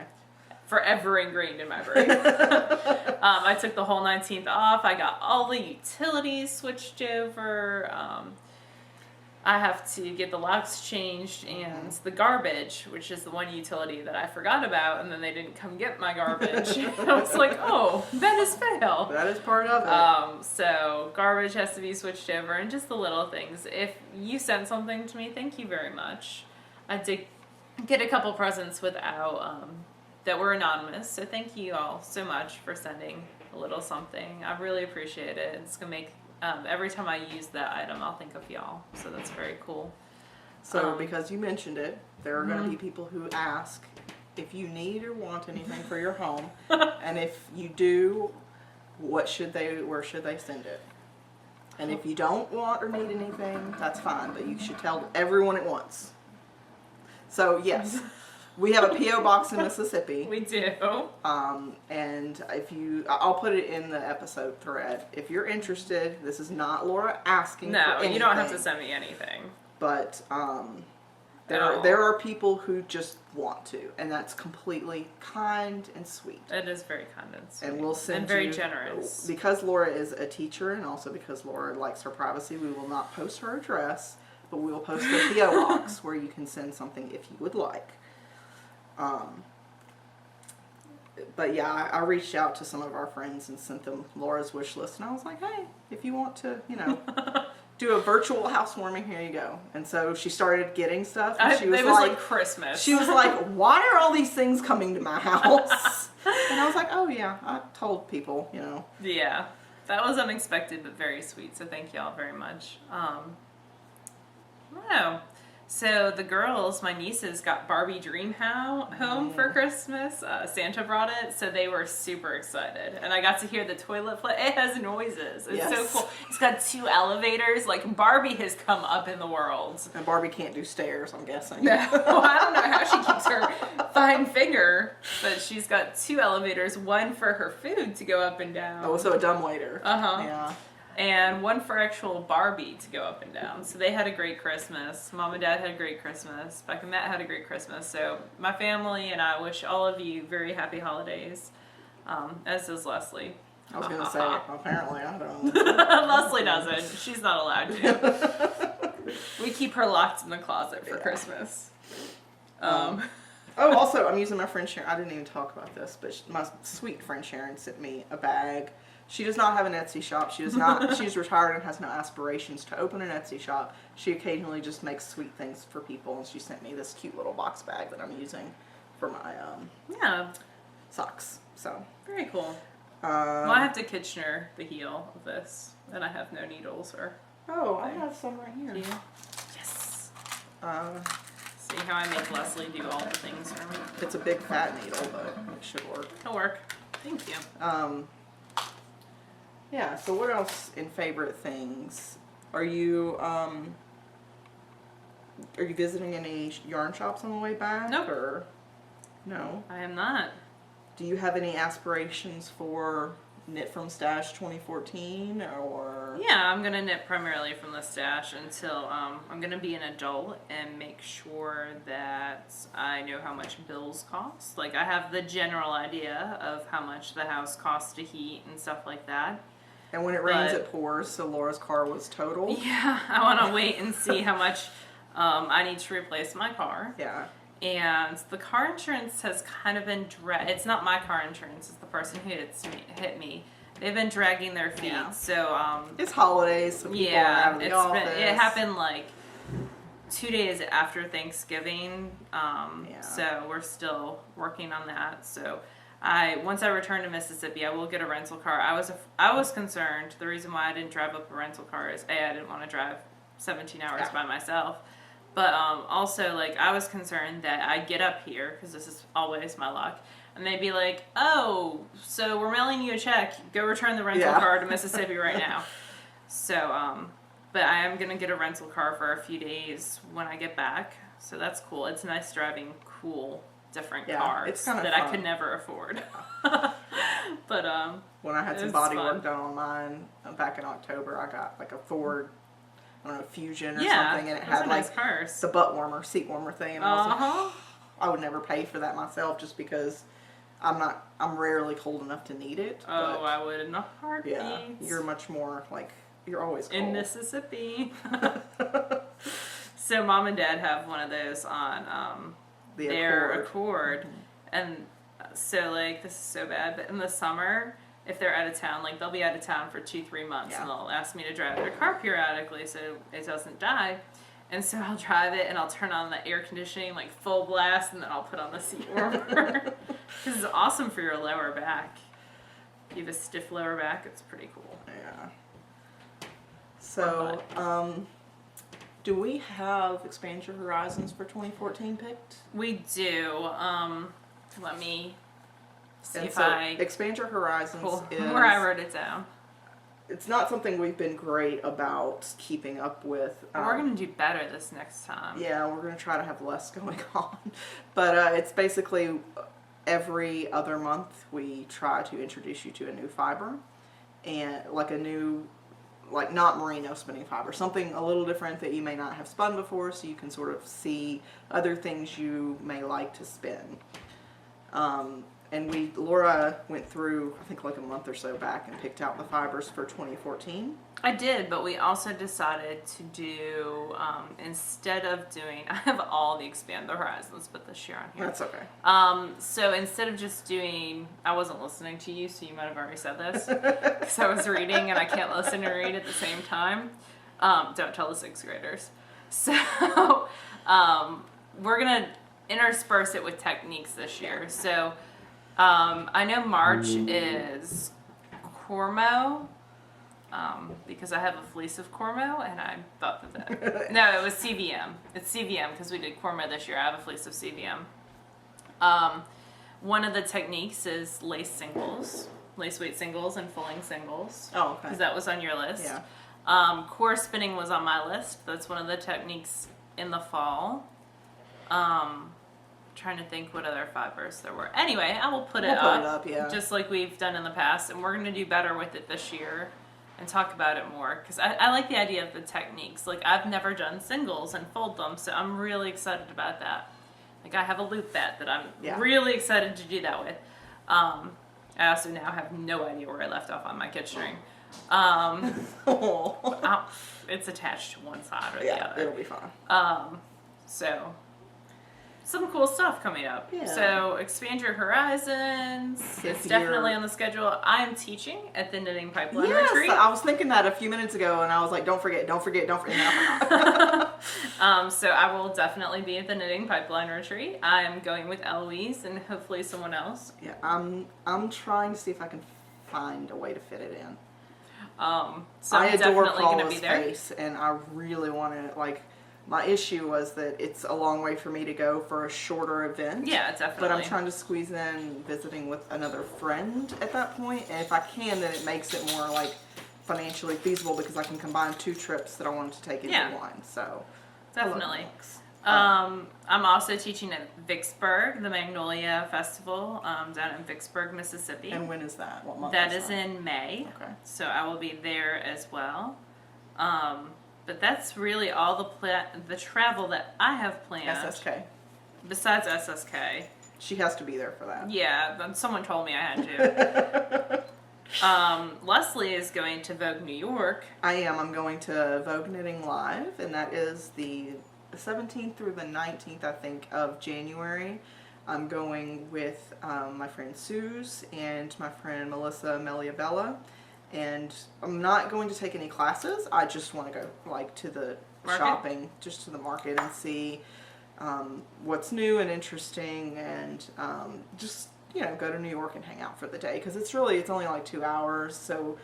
Forever ingrained in my brain. I took the whole 19th off. I got all the utilities switched over. I have to get the locks changed and the garbage, which is the one utility that I forgot about, and then they didn't come get my garbage. I was like, oh, that is fail. That is part of it. So garbage has to be switched over, and just the little things. If you sent something to me, thank you very much. I did get a couple presents without that were anonymous, so thank you all so much for sending a little something. I really appreciate it. It's gonna make every time I use that item, I'll think of y'all, so that's very cool. So because you mentioned it, there are going to be people who ask if you need or want anything for your home, and if you do, where should they send it? And if you don't want or need anything, that's fine, but you should tell everyone at once. So yes, we have a P.O. box in Mississippi. We do. And I'll put it in the episode thread. If you're interested, this is not Laura asking for anything. No, you don't have to send me anything. But there are people who just want to, and that's completely kind and sweet. It is very kind and sweet. And we'll send and very generous. Because Laura is a teacher, and also because Laura likes her privacy, we will not post her address, but we will post the P.O. box where you can send something if you would like. But yeah, I reached out to some of our friends and sent them Laura's wish list, and I was like, hey, if you want to, you know, do a virtual housewarming, here you go. And so she started getting stuff, and it was like Christmas. She was like, why are all these things coming to my house? And I was like, oh yeah, I told people, you know. Yeah, that was unexpected but very sweet, so thank y'all very much. I don't know. So the girls, my nieces, got Barbie Dream Home for Christmas. Santa brought it, so they were super excited. And I got to hear the toilet flush. It has noises. It's so cool. It's got 2 elevators. Like, Barbie has come up in the world. And Barbie can't do stairs, I'm guessing. No, well, I don't know how she keeps her fine finger, but she's got 2 elevators, one for her food to go up and down. Oh, so a dumbwaiter. Uh-huh. Yeah. And one for actual Barbie to go up and down. So they had a great Christmas. Mom and Dad had a great Christmas. Beck and Matt had a great Christmas. So my family and I wish all of you very happy holidays, as does Leslie. I was going to say, apparently I don't. Leslie doesn't. She's not allowed to. We keep her locked in the closet for Christmas. Oh, also, I'm using my friend Sharon. I didn't even talk about this, but my sweet friend Sharon sent me a bag. She does not have an Etsy shop. She does not. She's retired and has no aspirations to open an Etsy shop. She occasionally just makes sweet things for people, and she sent me this cute little box bag that I'm using for my socks. So very cool. Well, I have to Kitchener the heel of this, and I have no needles or. Oh, I have some right here. Yeah. Yes. See how I make Leslie do all the things for me. It's a big fat needle, but it should work. It'll work. Thank you. Yeah, so what else in favorite things? Are you visiting any yarn shops on the way back? Nope. Or no? I am not. Do you have any aspirations for Knit from Stash 2014 or? Yeah, I'm going to knit primarily from the stash until I'm going to be an adult and make sure that I know how much bills cost. Like, I have the general idea of how much the house costs to heat and stuff like that. And when it rains, it pours, so Laura's car was totaled. Yeah, I want to wait and see how much I need to replace my car. Yeah. And the car insurance has kind of been it's not my car insurance, it's the person who hit me. They've been dragging their feet. Yeah. So it's holidays, so people are out of the office. It happened like 2 days after Thanksgiving, so we're still working on that. So once I return to Mississippi, I will get a rental car. I was concerned. The reason why I didn't drive up a rental car is I didn't want to drive 17 hours by myself. But also, like, I was concerned that I get up here, because this is always my luck, and they'd be like, oh, so we're mailing you a check. Go return the rental car to Mississippi right now. So, but I am going to get a rental car for a few days when I get back. So that's cool. It's nice driving cool, different cars it's kind of that fun. I could never afford. But when I had some body work done on mine back in October, I got like a Ford, I don't know, Fusion or something, and it had like the butt warmer, seat warmer thing, and I was like, I would never pay for that myself just because I'm rarely cold enough to need it. Oh, I would in a heartbeat. Yeah, you're much more like, you're always cold. In Mississippi. So Mom and Dad have one of those on their Accord. And so, like, this is so bad, but in the summer, if they're out of town, like, they'll be out of town for 2-3 months, and they'll ask me to drive their car periodically so it doesn't die. And so I'll drive it, and I'll turn on the air conditioning, like, full blast, and then I'll put on the seat warmer. Because it's awesome for your lower back. If you have a stiff lower back, it's pretty cool. Yeah. So, do we have Expand Your Horizons for 2014 picked? We do. Let me see if Expand Your Horizons is where I wrote it down. It's not something we've been great about keeping up with. We're going to do better this next time. Yeah, we're going to try to have less going on. But it's basically every other month we try to introduce you to a new fiber. And like a new, like not merino spinning fiber. Something a little different that you may not have spun before, so you can sort of see other things you may like to spin. And Laura went through, I think like a month or so back, and picked out the fibers for 2014. I did, but we also decided to do, instead of doing, I have all the Expand the Horizons, but this year on here. That's okay. So instead of just doing, I wasn't listening to you, so you might have already said this, because I was reading and I can't listen and read at the same time. Don't tell the 6th graders. So, we're going to intersperse it with techniques this year. So, I know March is Cormo, because I have a fleece of Cormo, and I thought that no, it was CVM. It's CVM because we did Cormo this year. I have a fleece of CVM. One of the techniques is lace singles, lace weight singles, and fulling singles. Oh, okay. Because that was on your list. Yeah. Core spinning was on my list. That's one of the techniques in the fall. Trying to think what other fibers there were. Anyway, I will put it up, just like we've done in the past, and we're going to do better with it this year and talk about it more, because I like the idea of the techniques. Like, I've never done singles and fold them, so I'm really excited about that. Like, I have a loop that I'm really excited to do that with. I also now have no idea where I left off on my kitchen ring. It's attached to one side or the other. It'll be fine. So some cool stuff coming up. Yeah. So Expand Your Horizons. It's definitely on the schedule. I'm teaching at the Knitting Pipeline Retreat. I was thinking that a few minutes ago, and I was like, don't forget. So I will definitely be at the Knitting Pipeline Retreat. I'm going with Eloise and hopefully someone else. Yeah, I'm trying to see if I can find a way to fit it in. So I adore Paula's face, and I really want to, like, my issue was that it's a long way for me to go for a shorter event. Yeah, definitely. But I'm trying to squeeze in visiting with another friend at that point, and if I can, then it makes it more, like, financially feasible, because I can combine 2 trips that I wanted to take into one. So definitely. I'm also teaching at Vicksburg, the Magnolia Festival, down in Vicksburg, Mississippi. And when is that? What month? That is in May. Okay. So I will be there as well. But that's really all the travel that I have planned. SSK. Besides SSK. She has to be there for that. Yeah, someone told me I had to. Leslie is going to Vogue New York. I am. I'm going to Vogue Knitting Live, and that is the 17th through the 19th, I think, of January. I'm going with my friend Suze and my friend Melissa Meliabella, and I'm not going to take any classes. I just want to go, like, to the Market? shopping, just to the market and see what's new and interesting, and just, you know, go to New York and hang out for the day, because it's only like 2 hours. So,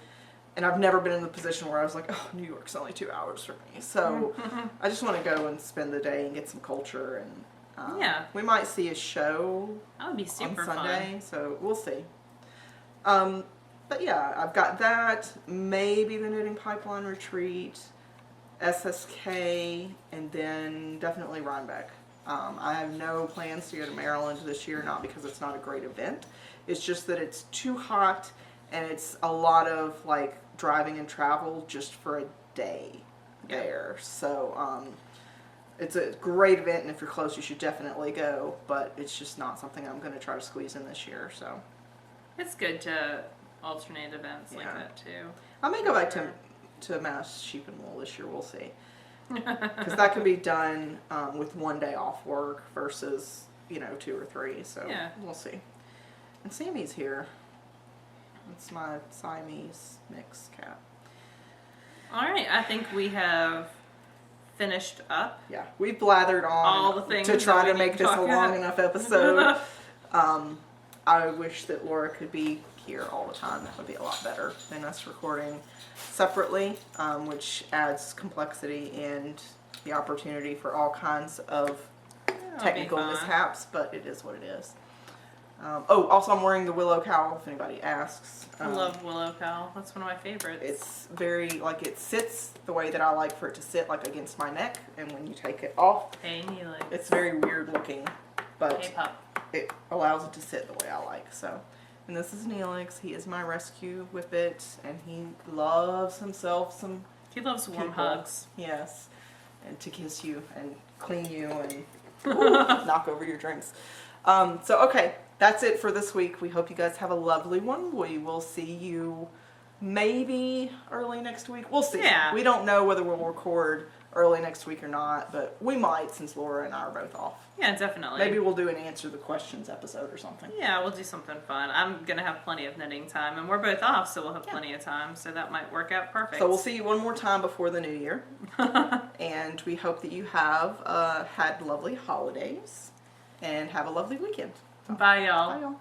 and I've never been in the position where I was like, oh, New York's only 2 hours for me. So I just want to go and spend the day and get some culture, and Yeah. we might see a show That would be on super Sunday, fun. so we'll see. But yeah, I've got that, maybe the Knitting Pipeline Retreat, SSK, and then definitely Rhinebeck. I have no plans to go to Maryland this year, not because it's not a great event. It's just that it's too hot, and it's a lot of like driving and travel just for a day there. So it's a great event, and if you're close, you should definitely go. But it's just not something I'm going to try to squeeze in this year. So It's good to alternate events like that too. I may go back to Mass Sheep and Wool this year. We'll see. Because that can be done with 1 day off work versus, you know, 2 or 3. So we'll see. And Sammy's here. It's my Siamese mix cat. All right, I think we have finished up. Yeah, we blathered on all the things to try that we to make need to this a talk long about. enough episode. I wish that Laura could be here all the time. That would be a lot better than us recording separately, which adds complexity and the opportunity for all kinds of technical mishaps, but it is what it is. Also, I'm wearing the willow cowl, if anybody asks. I love willow cowl. That's one of my favorites. It's very, like, it sits the way that I like for it to sit, like against my neck, and when you take it off, Hey, Neelix. it's very weird looking, but Hey, pup. it allows it to sit the way I like. So, and this is Neelix. He is my rescue whippet, and he loves himself some He loves warm people. hugs. Yes, and to kiss you and clean you and knock over your drinks. So okay, that's it for this week. We hope you guys have a lovely one. We will see you maybe early next week. We'll see. Yeah. We don't know whether we'll record early next week or not, but we might, since Laura and I are both off. Yeah, definitely. Maybe we'll do an answer the questions episode or something. Yeah, we'll do something fun. I'm going to have plenty of knitting time, and we're both off, so we'll have plenty of time, so that might work out perfect. So we'll see you one more time before the new year. And we hope that you have had lovely holidays and have a lovely weekend. So, Bye, y'all. bye, y'all.